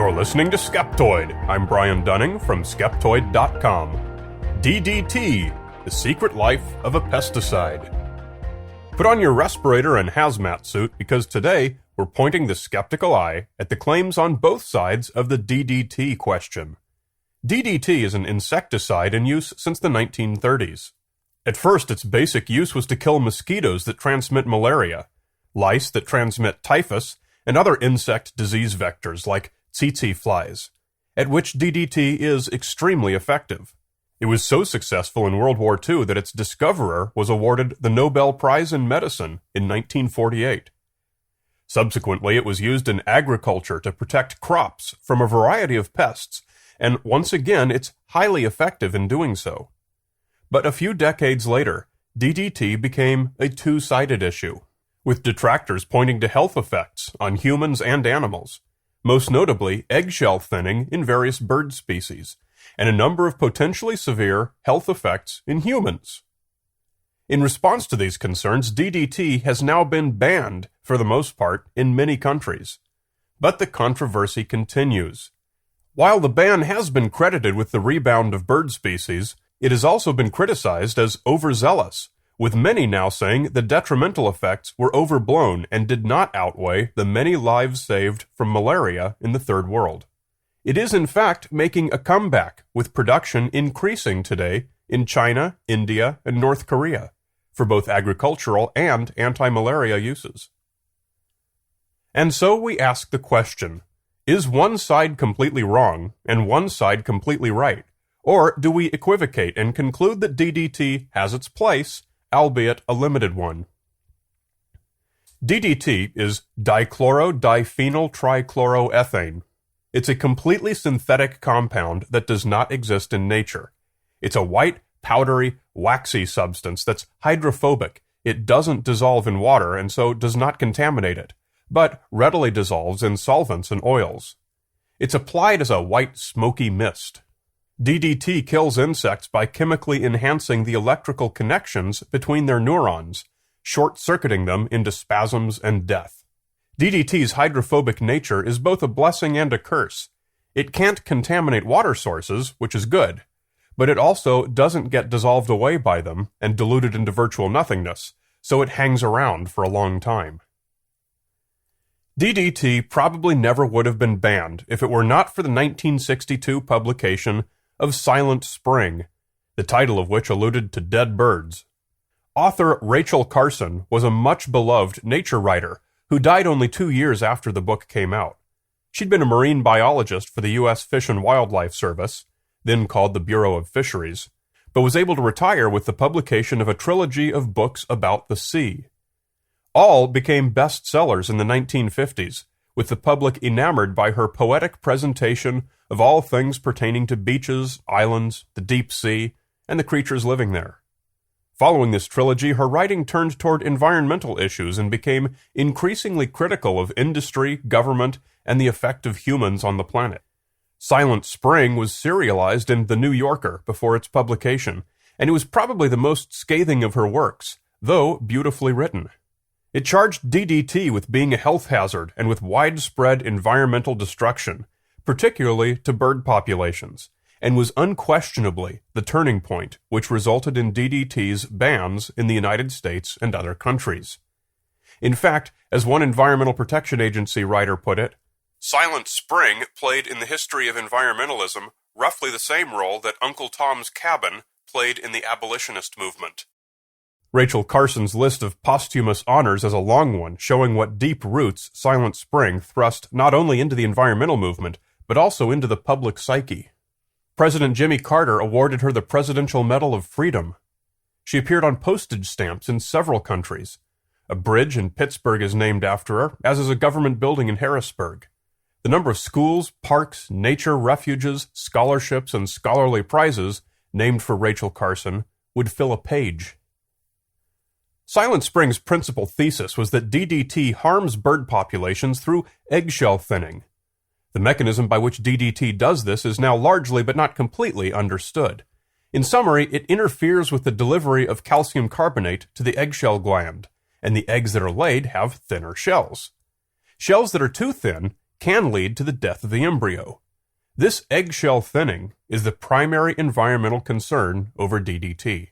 You're listening to Skeptoid. I'm Brian Dunning from Skeptoid.com. DDT, the secret life of a pesticide. Put on your respirator and hazmat suit because today we're pointing the skeptical eye at the claims on both sides of the DDT question. DDT is an insecticide in use since the 1930s. At first, its basic use was to kill mosquitoes that transmit malaria, lice that transmit typhus, and other insect disease vectors like tsetse flies, at which DDT is extremely effective. It was so successful in World War II that its discoverer was awarded the Nobel Prize in Medicine in 1948. Subsequently, it was used in agriculture to protect crops from a variety of pests, and once again, it's highly effective in doing so. But a few decades later, DDT became a two-sided issue, with detractors pointing to health effects on humans and animals, most notably eggshell thinning in various bird species, and a number of potentially severe health effects in humans. In response to these concerns, DDT has now been banned, for the most part, in many countries. But the controversy continues. While the ban has been credited with the rebound of bird species, it has also been criticized as overzealous, with many now saying the detrimental effects were overblown and did not outweigh the many lives saved from malaria in the Third World. It is in fact making a comeback, with production increasing today in China, India, and North Korea, for both agricultural and anti-malaria uses. And so we ask the question, is one side completely wrong and one side completely right? Or do we equivocate and conclude that DDT has its place, albeit a limited one? DDT is dichloro-diphenyl-trichloroethane. It's a completely synthetic compound that does not exist in nature. It's a white, powdery, waxy substance that's hydrophobic. It doesn't dissolve in water and so does not contaminate it, but readily dissolves in solvents and oils. It's applied as a white, smoky mist. DDT kills insects by chemically enhancing the electrical connections between their neurons, short-circuiting them into spasms and death. DDT's hydrophobic nature is both a blessing and a curse. It can't contaminate water sources, which is good, but it also doesn't get dissolved away by them and diluted into virtual nothingness, so it hangs around for a long time. DDT probably never would have been banned if it were not for the 1962 publication of Silent Spring, the title of which alluded to dead birds. Author Rachel Carson was a much-beloved nature writer who died only 2 years after the book came out. She'd been a marine biologist for the U.S. Fish and Wildlife Service, then called the Bureau of Fisheries, but was able to retire with the publication of a trilogy of books about the sea. All became bestsellers in the 1950s, with the public enamored by her poetic presentation of all things pertaining to beaches, islands, the deep sea, and the creatures living there. Following this trilogy, her writing turned toward environmental issues and became increasingly critical of industry, government, and the effect of humans on the planet. Silent Spring was serialized in The New Yorker before its publication, and it was probably the most scathing of her works, though beautifully written. It charged DDT with being a health hazard and with widespread environmental destruction, particularly to bird populations, and was unquestionably the turning point which resulted in DDT's bans in the United States and other countries. In fact, as one Environmental Protection Agency writer put it, Silent Spring played in the history of environmentalism roughly the same role that Uncle Tom's Cabin played in the abolitionist movement. Rachel Carson's list of posthumous honors is a long one, showing what deep roots Silent Spring thrust not only into the environmental movement, but also into the public psyche. President Jimmy Carter awarded her the Presidential Medal of Freedom. She appeared on postage stamps in several countries. A bridge in Pittsburgh is named after her, as is a government building in Harrisburg. The number of schools, parks, nature refuges, scholarships, and scholarly prizes named for Rachel Carson would fill a page. Silent Spring's principal thesis was that DDT harms bird populations through eggshell thinning. The mechanism by which DDT does this is now largely but not completely understood. In summary, it interferes with the delivery of calcium carbonate to the eggshell gland, and the eggs that are laid have thinner shells. Shells that are too thin can lead to the death of the embryo. This eggshell thinning is the primary environmental concern over DDT.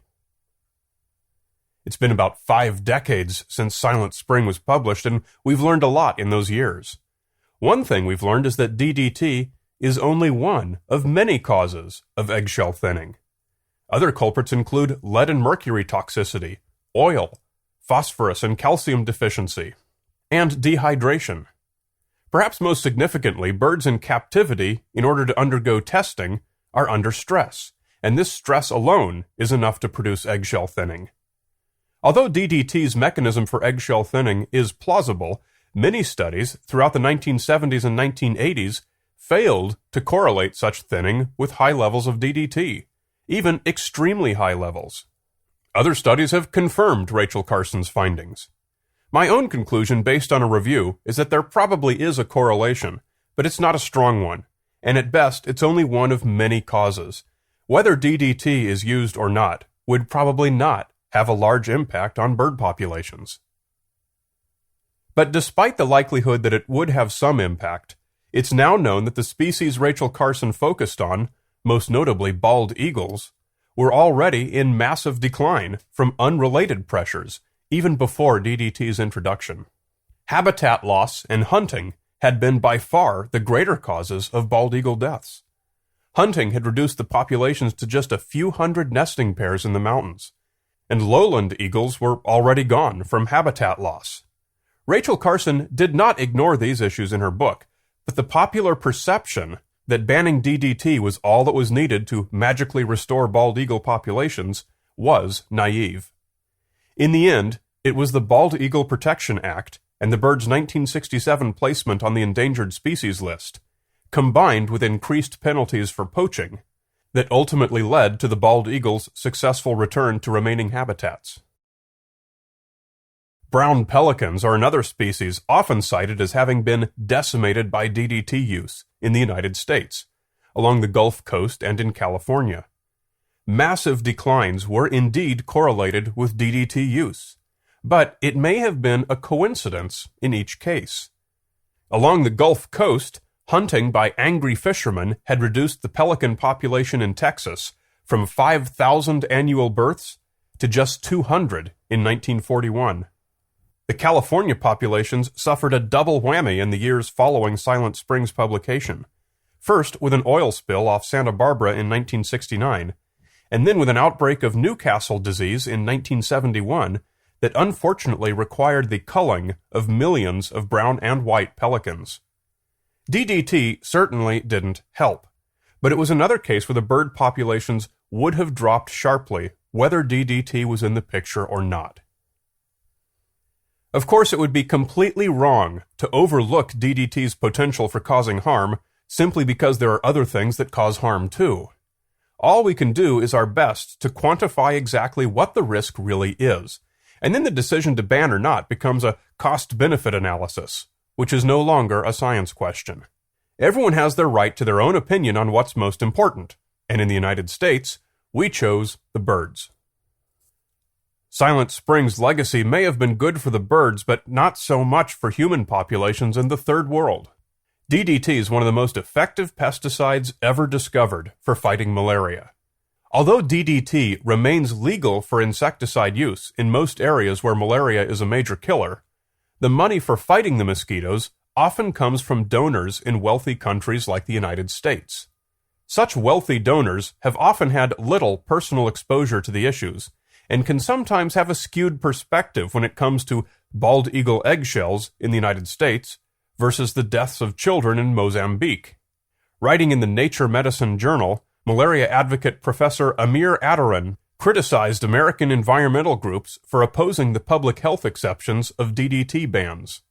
It's been about 5 decades since Silent Spring was published, and we've learned a lot in those years. One thing we've learned is that DDT is only one of many causes of eggshell thinning. Other culprits include lead and mercury toxicity, oil, phosphorus and calcium deficiency, and dehydration. Perhaps most significantly, birds in captivity, in order to undergo testing, are under stress, and this stress alone is enough to produce eggshell thinning. Although DDT's mechanism for eggshell thinning is plausible, many studies throughout the 1970s and 1980s failed to correlate such thinning with high levels of DDT, even extremely high levels. Other studies have confirmed Rachel Carson's findings. My own conclusion based on a review is that there probably is a correlation, but it's not a strong one, and at best it's only one of many causes. Whether DDT is used or not would probably not have a large impact on bird populations. But despite the likelihood that it would have some impact, it's now known that the species Rachel Carson focused on, most notably bald eagles, were already in massive decline from unrelated pressures, even before DDT's introduction. Habitat loss and hunting had been by far the greater causes of bald eagle deaths. Hunting had reduced the populations to just a few hundred nesting pairs in the mountains, and lowland eagles were already gone from habitat loss. Rachel Carson did not ignore these issues in her book, but the popular perception that banning DDT was all that was needed to magically restore bald eagle populations was naive. In the end, it was the Bald Eagle Protection Act and the bird's 1967 placement on the endangered species list, combined with increased penalties for poaching, that ultimately led to the bald eagle's successful return to remaining habitats. Brown pelicans are another species often cited as having been decimated by DDT use in the United States, along the Gulf Coast and in California. Massive declines were indeed correlated with DDT use, but it may have been a coincidence in each case. Along the Gulf Coast, hunting by angry fishermen had reduced the pelican population in Texas from 5,000 annual births to just 200 in 1941. The California populations suffered a double whammy in the years following Silent Spring's publication, first with an oil spill off Santa Barbara in 1969, and then with an outbreak of Newcastle disease in 1971 that unfortunately required the culling of millions of brown and white pelicans. DDT certainly didn't help, but it was another case where the bird populations would have dropped sharply whether DDT was in the picture or not. Of course, it would be completely wrong to overlook DDT's potential for causing harm simply because there are other things that cause harm too. All we can do is our best to quantify exactly what the risk really is, and then the decision to ban or not becomes a cost-benefit analysis, which is no longer a science question. Everyone has their right to their own opinion on what's most important, and in the United States, we chose the birds. Silent Spring's legacy may have been good for the birds, but not so much for human populations in the Third World. DDT is one of the most effective pesticides ever discovered for fighting malaria. Although DDT remains legal for insecticide use in most areas where malaria is a major killer, the money for fighting the mosquitoes often comes from donors in wealthy countries like the United States. Such wealthy donors have often had little personal exposure to the issues, and can sometimes have a skewed perspective when it comes to bald eagle eggshells in the United States versus the deaths of children in Mozambique. Writing in the Nature Medicine journal, malaria advocate Professor Amir Adaran criticized American environmental groups for opposing the public health exceptions of DDT bans.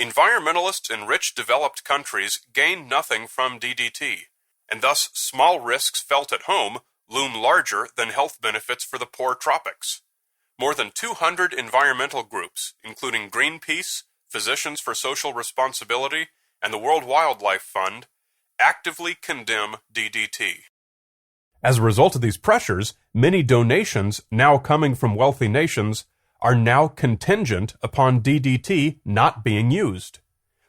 Environmentalists in rich developed countries gain nothing from DDT, and thus small risks felt at home loom larger than health benefits for the poor tropics. More than 200 environmental groups, including Greenpeace, Physicians for Social Responsibility, and the World Wildlife Fund, actively condemn DDT. As a result of these pressures, many donations now coming from wealthy nations are now contingent upon DDT not being used.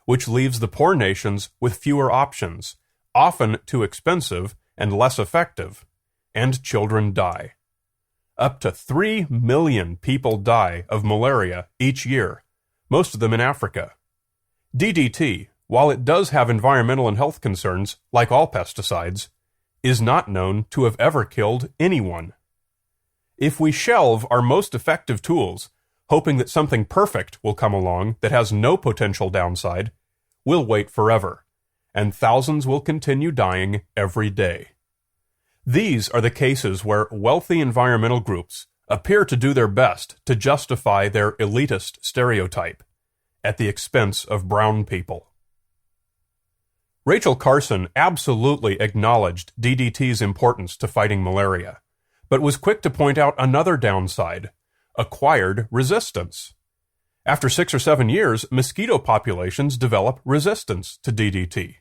which leaves the poor nations with fewer options, often too expensive and less effective, and children die. Up to 3 million people die of malaria each year, most of them in Africa. DDT, while it does have environmental and health concerns, like all pesticides, is not known to have ever killed anyone. If we shelve our most effective tools, hoping that something perfect will come along that has no potential downside, we'll wait forever, and thousands will continue dying every day. These are the cases where wealthy environmental groups appear to do their best to justify their elitist stereotype, at the expense of brown people. Rachel Carson absolutely acknowledged DDT's importance to fighting malaria, but was quick to point out another downside: acquired resistance. After 6 or 7 years, mosquito populations develop resistance to DDT.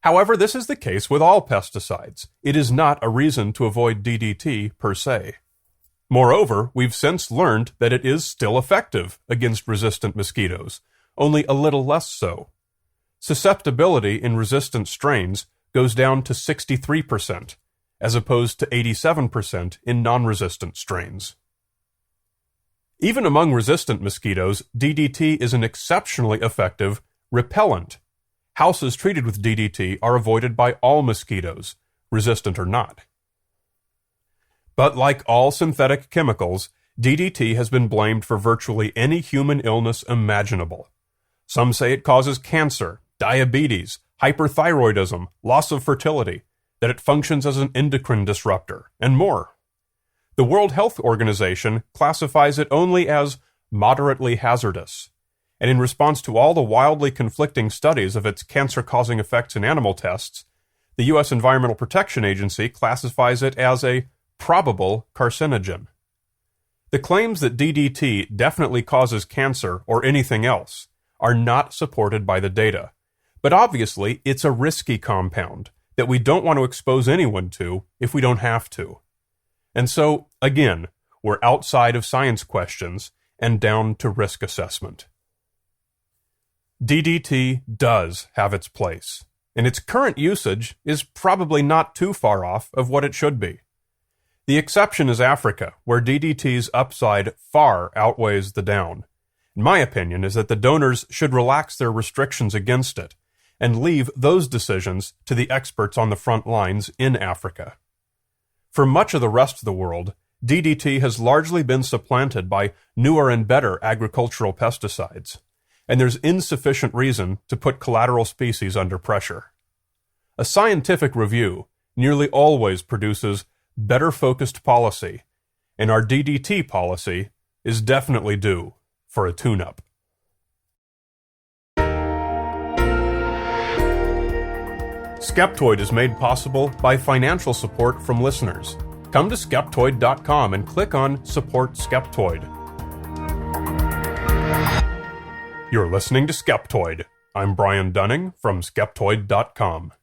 However, this is the case with all pesticides. It is not a reason to avoid DDT per se. Moreover, we've since learned that it is still effective against resistant mosquitoes, only a little less so. Susceptibility in resistant strains goes down to 63%, as opposed to 87% in non-resistant strains. Even among resistant mosquitoes, DDT is an exceptionally effective repellent. Houses treated with DDT are avoided by all mosquitoes, resistant or not. But like all synthetic chemicals, DDT has been blamed for virtually any human illness imaginable. Some say it causes cancer, diabetes, hyperthyroidism, loss of fertility, that it functions as an endocrine disruptor, and more. The World Health Organization classifies it only as moderately hazardous, and in response to all the wildly conflicting studies of its cancer-causing effects in animal tests, the U.S. Environmental Protection Agency classifies it as a probable carcinogen. The claims that DDT definitely causes cancer or anything else are not supported by the data, but obviously it's a risky compound that we don't want to expose anyone to if we don't have to. And so, again, we're outside of science questions and down to risk assessment. DDT does have its place, and its current usage is probably not too far off of what it should be. The exception is Africa, where DDT's upside far outweighs the down. My opinion is that the donors should relax their restrictions against it and leave those decisions to the experts on the front lines in Africa. For much of the rest of the world, DDT has largely been supplanted by newer and better agricultural pesticides, and there's insufficient reason to put collateral species under pressure. A scientific review nearly always produces better focused policy, and our DDT policy is definitely due for a tune-up. Skeptoid is made possible by financial support from listeners. Come to Skeptoid.com and click on Support Skeptoid. You're listening to Skeptoid. I'm Brian Dunning from Skeptoid.com.